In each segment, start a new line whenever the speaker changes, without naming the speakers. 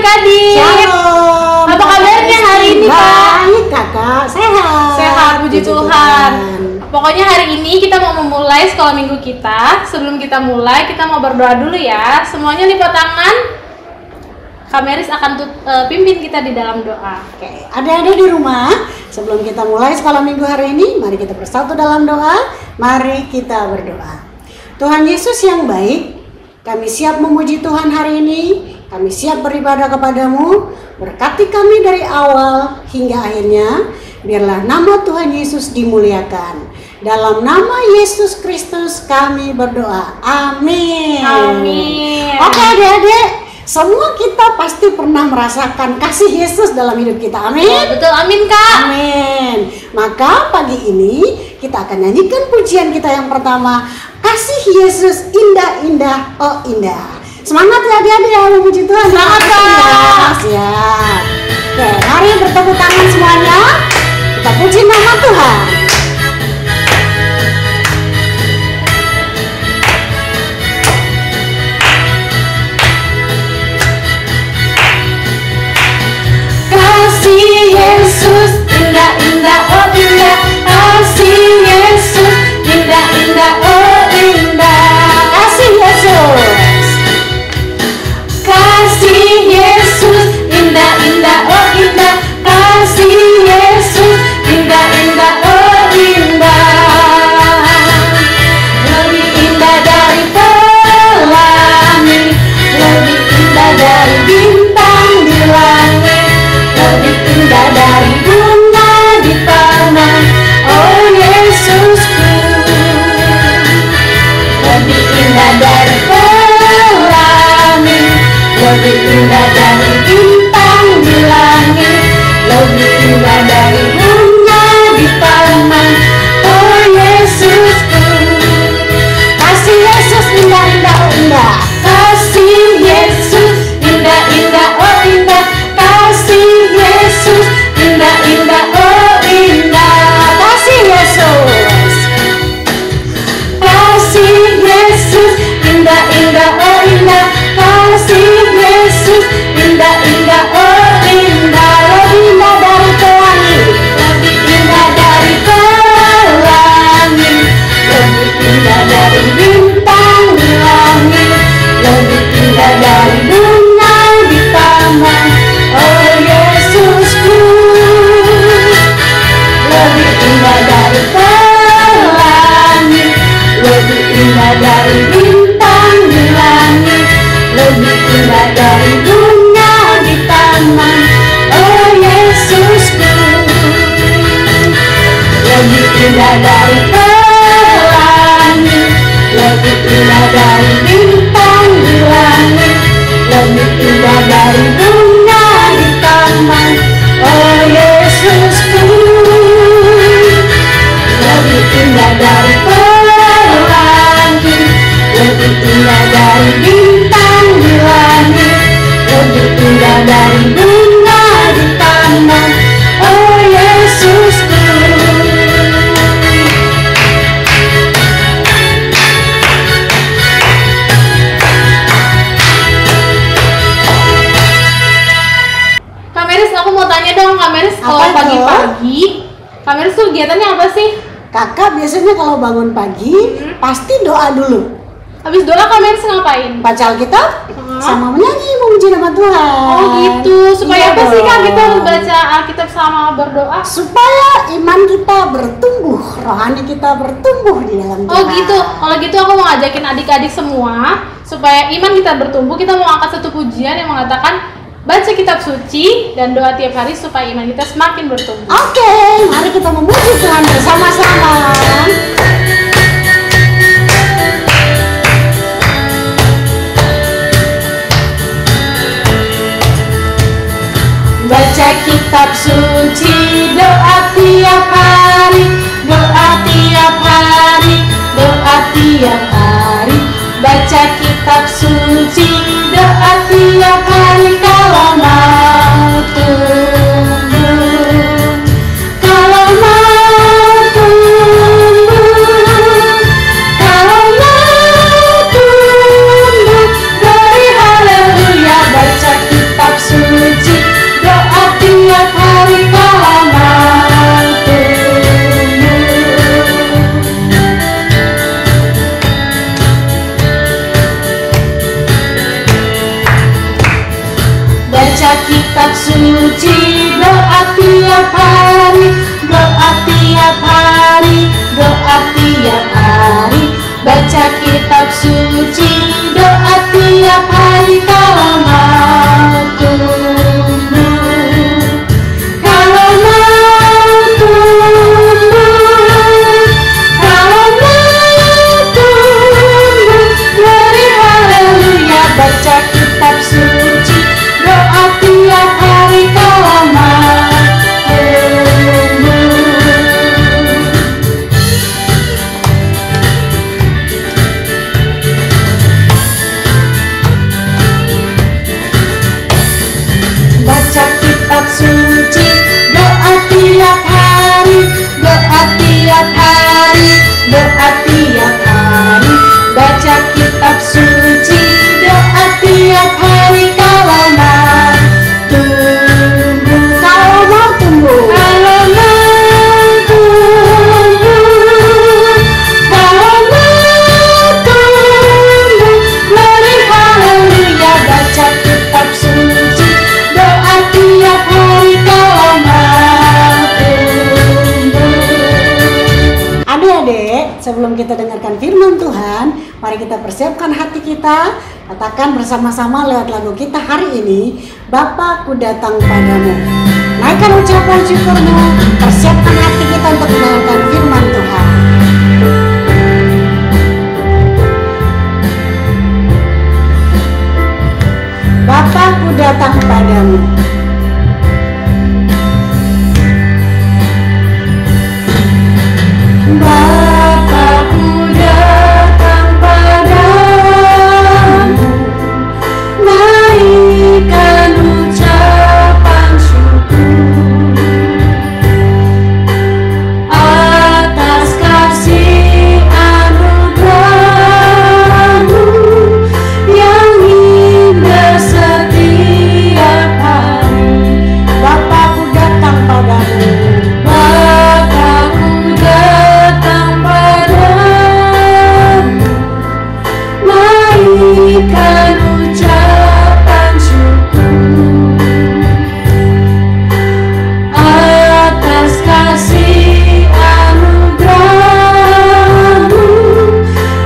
adik-adik.
Shalom.
Apa kabarnya hari ini, Pak?
Baik, Kakak. Sehat.
Sehat, puji Tuhan. Pokoknya hari ini kita mau memulai sekolah minggu kita. Sebelum kita mulai, kita mau berdoa dulu ya. Semuanya lipat tangan. Kameris akan pimpin kita di dalam doa.
Oke, adik-adik di rumah, sebelum kita mulai sekolah minggu hari ini, mari kita bersatu dalam doa. Mari kita berdoa. Tuhan Yesus yang baik, kami siap memuji Tuhan hari ini. Kami siap beribadah kepadamu. Berkati kami dari awal hingga akhirnya. Biarlah nama Tuhan Yesus dimuliakan. Dalam nama Yesus Kristus kami berdoa. Amin.
Amin.
Oke adik-adik, semua kita pasti pernah merasakan kasih Yesus dalam hidup kita. Amin.
Oh, betul, amin Kak.
Amin. Maka pagi ini kita akan nyanyikan pujian kita yang pertama. Kasih Yesus indah-indah, oh indah. Semangat ya adik-adik ya memuji Tuhan.
Semangat, Kak.
Siap. Oke, mari bertepuk tangan semuanya. Kita puji nama Tuhan.
Kasih Yesus indah-indah, oh indah. Kasih Yesus indah-indah, oh indah.
Kasih Yesus.
Kasih Yesus indah-indah, oh indah. Kasih Yesus indah-indah, oh indah. Lebih indah dari pelangi, lebih indah dari bintang di langit, lebih indah dari bunga di taman, oh Yesusku. Lebih indah dari pelangi, lebih indah dari bintang di langit, lebih indah dari bunga di taman, oh Yesusku. Kasih Yesus indah-indah, oh indah. Kasih Yesus indah-indah, oh indah. Kasih Yesus indah-indah, oh indah. Kasih Yesus. Kasih Yesus indah-indah, oh indah. Kasih Yesus indah-indah, oh indah. Lebih indah dari pelangi, lebih indah dari pelangi, lebih indah dari bintang di langit, lebih indah dari bunga di taman, oh Yesusku. Lebih indah dari pelangi, lebih indah dari bintang di langit, lebih indah dari bunga di taman, oh Yesusku. Lebih indah dari pelangi, lebih indah dari bintang di langit, lebih indah dari bunga di taman, oh Yesusku. Lebih indah dari pelangi, lebih indah dari bintang di langit, lebih indah dari bunga di taman, oh Yesusku. Kameris, aku mau tanya dong, Kameris, kalau
Apa tuh?
pagi-pagi, Kameris tuh kegiatannya apa sih?
Kakak biasanya kalau bangun pagi pasti doa dulu.
Habis doa Kameris ngapain?
Baca Alkitab sama menyanyi memuji nama Tuhan.
Oh gitu, supaya
Iya
apa sih Kak
dong.
kita harus baca Alkitab sama berdoa?
Supaya iman kita bertumbuh, rohani kita bertumbuh di dalam Tuhan.
Oh gitu, kalau gitu aku mau ngajakin adik-adik semua supaya iman kita bertumbuh. Kita mau angkat satu pujian yang mengatakan baca kitab suci dan doa tiap hari supaya iman kita semakin bertumbuh.
Oke, mari kita memuji Tuhan bersama-sama.
Baca kitab suci, doa tiap hari, doa tiap hari, doa tiap hari. Baca kitab suci, doa tiap hari kalau mau tumbuh, kalau mau tumbuh, kalau mau tumbuh. Dari haleluya baca kitab suci.
baca kitab suci, doa tiap hari, doa tiap hari, doa tiap hari. Baca kitab suci, doa tiap hari kalau mau tumbuh. Kalau mau tumbuh, kalau mau tumbuh, glory haleluya. Baca kitab suci, doa tiap hari kalau mau tumbuh. Baca kitab suci, doa tiap hari, doa tiap hari, doa tiap hari. Baca kitab suci, doa tiap hari kalau mau tumbuh. Kalau mau tumbuh. Kalau mau tumbuh. Kalau mau tumbuh. Glory haleluya. Baca kitab suci, doa tiap hari kalau mau tumbuh. Adik-adik, sebelum kita dengarkan firman Tuhan, mari kita persiapkan hati kita. Katakan bersama-sama lewat lagu kita hari ini, Bapa, ku datang padamu. Naikkan ucapan syukurmu, persiapkan hati kita untuk mendengarkan firman Tuhan. Bapa, ku datang padamu. Bapakku datang padamu, naikkan ucapan syukur atas kasih anugerah-Mu yang indah setiap hari. Bapakku datang padamu. Bapakku datang padamu, naikkan ucapan syukur atas kasih anugerah-Mu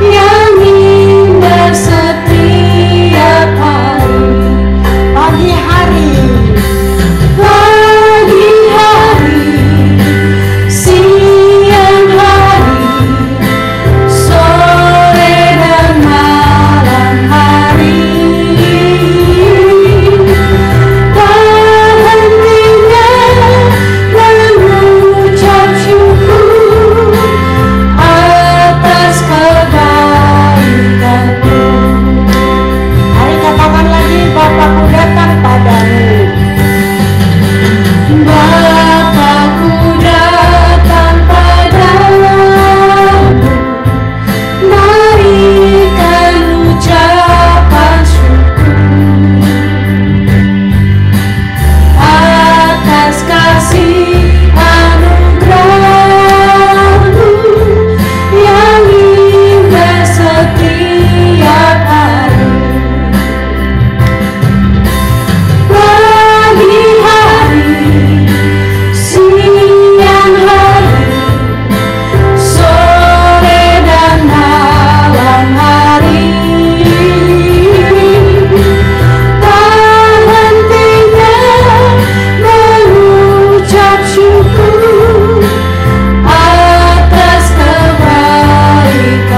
yang indah setiap hari. Pagi hari, pagi hari, siang hari, sore dan malam hari. Tak hentinya mengucap syukur atas kebaikan-Mu. Mari katakan lagi, Bapakku datang padamu. Bapakku datang padamu, naikkan ucapan syukur atas kasih anugerah-Mu yang indah setiap hari. Pagi hari, siang hari, sore dan malam hari. Tak hentinya mengucap syukur atas kebaikan-Mu.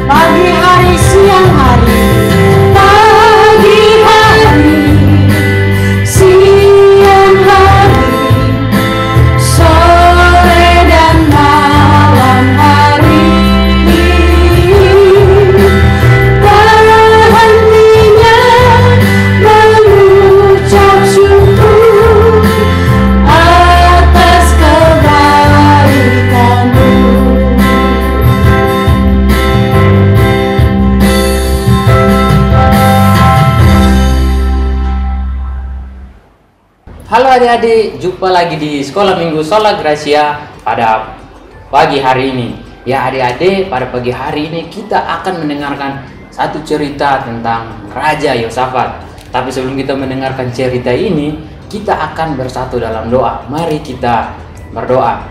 Pagi hari, siang hari, pagi hari, siang hari, sore dan malam hari. Tak hentinya mengucap syukur atas kebaikan-Mu.
Halo adik-adik, jumpa lagi di Sekolah Minggu Sola Gracia pada pagi hari ini. Ya adik-adik, pada pagi hari ini kita akan mendengarkan satu cerita tentang Raja Yosafat. Tapi sebelum kita mendengarkan cerita ini, kita akan bersatu dalam doa. Mari kita berdoa.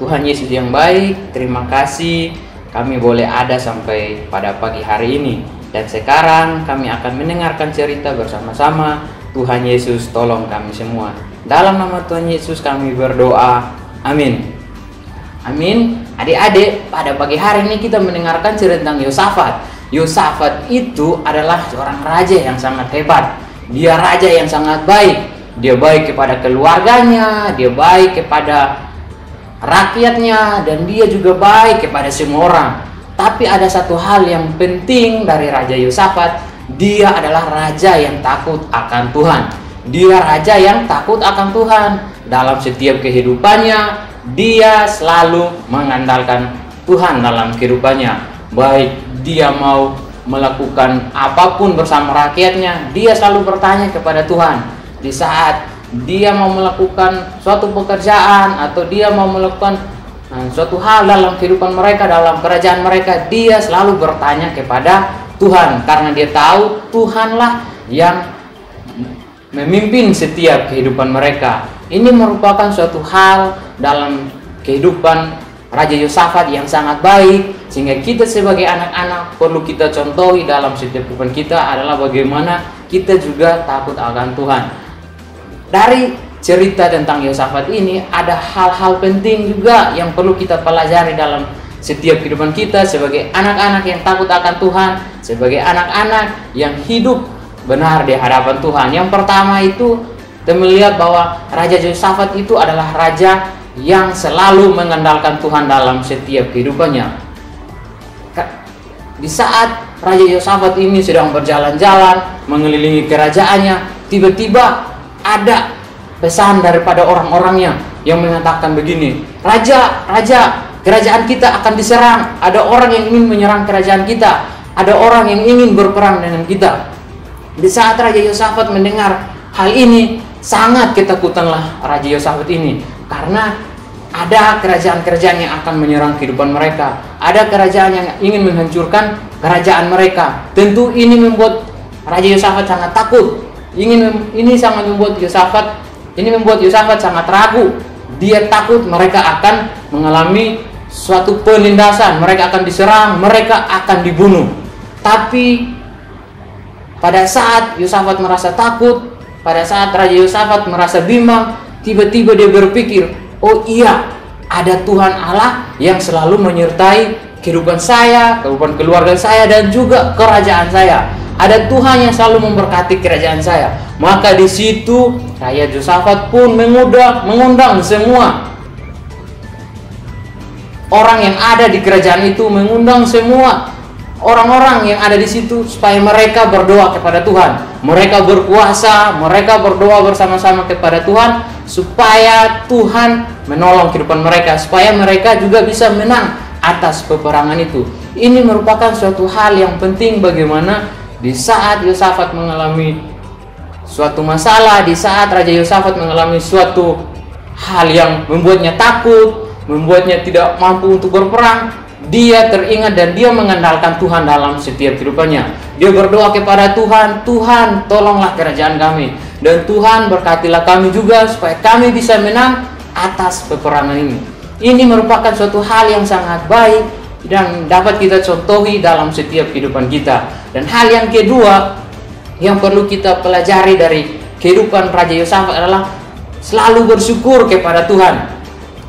Tuhan Yesus yang baik, terima kasih kami boleh ada sampai pada pagi hari ini. Dan sekarang kami akan mendengarkan cerita bersama-sama. Tuhan Yesus tolong kami semua. Dalam nama Tuhan Yesus kami berdoa. Amin. Amin. Adik-adik, pada pagi hari ini kita mendengarkan cerita tentang Yosafat. Yosafat itu adalah seorang raja yang sangat hebat. Dia raja yang sangat baik. Dia baik kepada keluarganya, dia baik kepada rakyatnya, dan dia juga baik kepada semua orang. Tapi ada satu hal yang penting dari Raja Yosafat. Dia adalah raja yang takut akan Tuhan. Dia raja yang takut akan Tuhan. Dalam setiap kehidupannya, dia selalu mengandalkan Tuhan dalam kehidupannya. Baik dia mau melakukan apapun bersama rakyatnya, dia selalu bertanya kepada Tuhan. Di saat dia mau melakukan suatu pekerjaan atau dia mau melakukan suatu hal dalam kehidupan mereka, dalam kerajaan mereka, dia selalu bertanya kepada Tuhan, karena dia tahu Tuhanlah yang memimpin setiap kehidupan mereka. Ini merupakan suatu hal dalam kehidupan Raja Yosafat yang sangat baik, sehingga kita sebagai anak-anak perlu kita contohi dalam setiap kehidupan kita adalah bagaimana kita juga takut akan Tuhan. Dari cerita tentang Yosafat ini ada hal-hal penting juga yang perlu kita pelajari dalam setiap kehidupan kita sebagai anak-anak yang takut akan Tuhan, sebagai anak-anak yang hidup benar di hadapan Tuhan. Yang pertama itu kita melihat bahwa Raja Yosafat itu adalah raja yang selalu mengandalkan Tuhan dalam setiap kehidupannya. Di saat Raja Yosafat ini sedang berjalan-jalan mengelilingi kerajaannya, tiba-tiba ada pesan daripada orang-orangnya yang mengatakan begini, Raja, kerajaan kita akan diserang. Ada orang yang ingin menyerang kerajaan kita. Ada orang yang ingin berperang dengan kita. Di saat Raja Yosafat mendengar hal ini, sangat ketakutanlah Raja Yosafat ini, karena ada kerajaan-kerajaan yang akan menyerang kehidupan mereka. Ada kerajaan yang ingin menghancurkan kerajaan mereka. Tentu ini membuat Raja Yosafat sangat takut. Ini membuat Yosafat sangat ragu. Dia takut mereka akan mengalami suatu penindasan, mereka akan diserang, mereka akan dibunuh. Tapi pada saat Yosafat merasa takut, pada saat Raja Yosafat merasa bimbang, tiba-tiba dia berpikir, oh iya, ada Tuhan Allah yang selalu menyertai kehidupan saya, kehidupan keluarga saya, dan juga kerajaan saya. Ada Tuhan yang selalu memberkati kerajaan saya. Maka di situ Raja Yosafat pun mengundang semua orang yang ada di kerajaan itu, mengundang semua orang-orang yang ada di situ supaya mereka berdoa kepada Tuhan. Mereka berpuasa, mereka berdoa bersama-sama kepada Tuhan supaya Tuhan menolong kehidupan mereka, supaya mereka juga bisa menang atas peperangan itu. Ini merupakan suatu hal yang penting bagaimana di saat Yosafat mengalami suatu masalah, di saat Raja Yosafat mengalami suatu hal yang membuatnya takut, membuatnya tidak mampu untuk berperang, dia teringat dan dia mengandalkan Tuhan dalam setiap kehidupannya. Dia berdoa kepada Tuhan, Tuhan tolonglah kerajaan kami, dan Tuhan berkatilah kami juga supaya kami bisa menang atas peperangan ini. Ini merupakan suatu hal yang sangat baik dan dapat kita contohi dalam setiap kehidupan kita. Dan hal yang kedua yang perlu kita pelajari dari kehidupan Raja Yosafat adalah selalu bersyukur kepada Tuhan.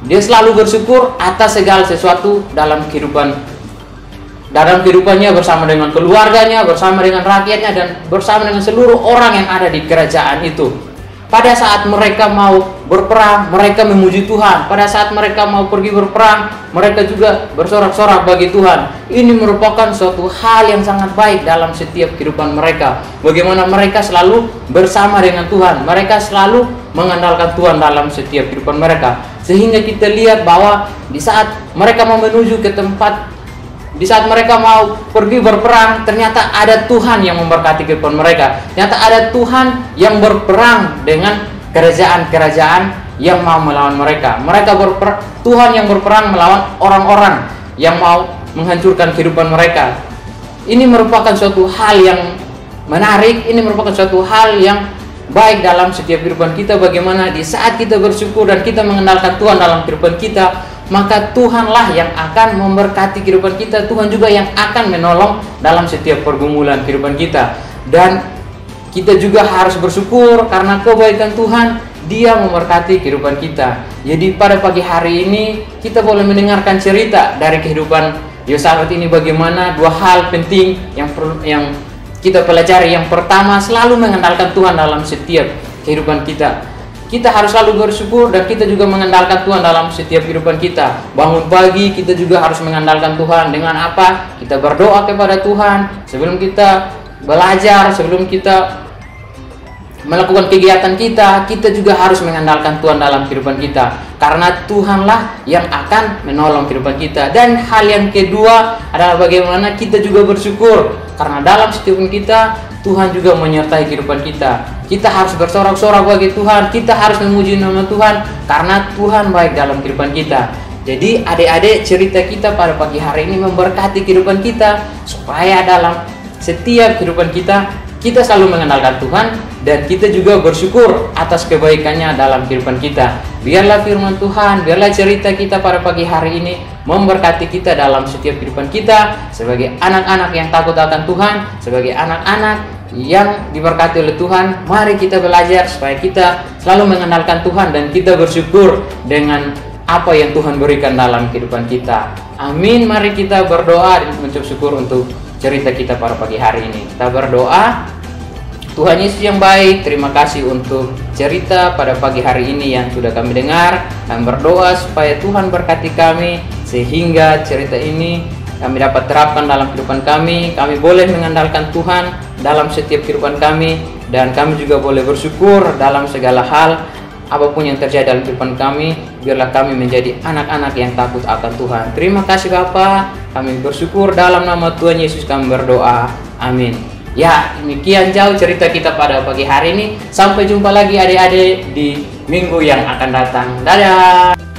Dia selalu bersyukur atas segala sesuatu dalam kehidupannya, bersama dengan keluarganya, bersama dengan rakyatnya, dan bersama dengan seluruh orang yang ada di kerajaan itu. Pada saat mereka mau berperang, mereka memuji Tuhan. Pada saat mereka mau pergi berperang, mereka juga bersorak-sorak bagi Tuhan. Ini merupakan suatu hal yang sangat baik dalam setiap kehidupan mereka. Bagaimana mereka selalu bersama dengan Tuhan. Mereka selalu mengandalkan Tuhan dalam setiap kehidupan mereka. Sehingga kita lihat bahwa di saat mereka mau menuju ke tempat, di saat mereka mau pergi berperang, ternyata ada Tuhan yang memberkati kehidupan mereka. Ternyata ada Tuhan yang berperang dengan kerajaan-kerajaan yang mau melawan mereka. Tuhan yang berperang melawan orang-orang yang mau menghancurkan kehidupan mereka. Ini merupakan suatu hal yang menarik. Ini merupakan suatu hal yang baik dalam setiap kehidupan kita, bagaimana di saat kita bersyukur dan kita mengenalkan Tuhan dalam kehidupan kita, maka Tuhanlah yang akan memberkati kehidupan kita. Tuhan juga yang akan menolong dalam setiap pergumulan kehidupan kita. Dan kita juga harus bersyukur karena kebaikan Tuhan, Dia memberkati kehidupan kita. Jadi pada pagi hari ini kita boleh mendengarkan cerita dari kehidupan Yosafat ini, bagaimana dua hal penting yang kita pelajari. Yang pertama, selalu mengandalkan Tuhan dalam setiap kehidupan kita. Kita harus selalu bersyukur dan kita juga mengandalkan Tuhan dalam setiap kehidupan kita. Bangun pagi kita juga harus mengandalkan Tuhan. Dengan apa? Kita berdoa kepada Tuhan sebelum kita belajar, sebelum kita melakukan kegiatan kita. Kita juga harus mengandalkan Tuhan dalam kehidupan kita, karena Tuhanlah yang akan menolong kehidupan kita. Dan hal yang kedua adalah bagaimana kita juga bersyukur, karena dalam setiap kita Tuhan juga menyertai kehidupan kita. Kita harus bersorak-sorak bagi Tuhan, kita harus memuji nama Tuhan, karena Tuhan baik dalam kehidupan kita. Jadi adik-adik, cerita kita pada pagi hari ini memberkati kehidupan kita, supaya dalam setiap kehidupan kita selalu mengenalkan Tuhan, dan kita juga bersyukur atas kebaikannya dalam kehidupan kita. Biarlah firman Tuhan, biarlah cerita kita pada pagi hari ini memberkati kita dalam setiap kehidupan kita, sebagai anak-anak yang takut akan Tuhan, sebagai anak-anak yang diberkati oleh Tuhan. Mari kita belajar supaya kita selalu mengenalkan Tuhan dan kita bersyukur dengan apa yang Tuhan berikan dalam kehidupan kita. Amin. Mari kita berdoa dan mengucap syukur untuk cerita kita pada pagi hari ini. Kita berdoa. Tuhan Yesus yang baik, terima kasih untuk cerita pada pagi hari ini yang sudah kami dengar. Kami berdoa supaya Tuhan berkati kami, sehingga cerita ini kami dapat terapkan dalam kehidupan kami. Kami boleh mengandalkan Tuhan dalam setiap kehidupan kami, dan kami juga boleh bersyukur dalam segala hal. Apapun yang terjadi dalam kehidupan kami, biarlah kami menjadi anak-anak yang takut akan Tuhan. Terima kasih Bapa, kami bersyukur dalam nama Tuhan Yesus kami berdoa. Amin. Ya, demikian jauh cerita kita pada pagi hari ini. Sampai jumpa lagi adik-adik di minggu yang akan datang. Dadah.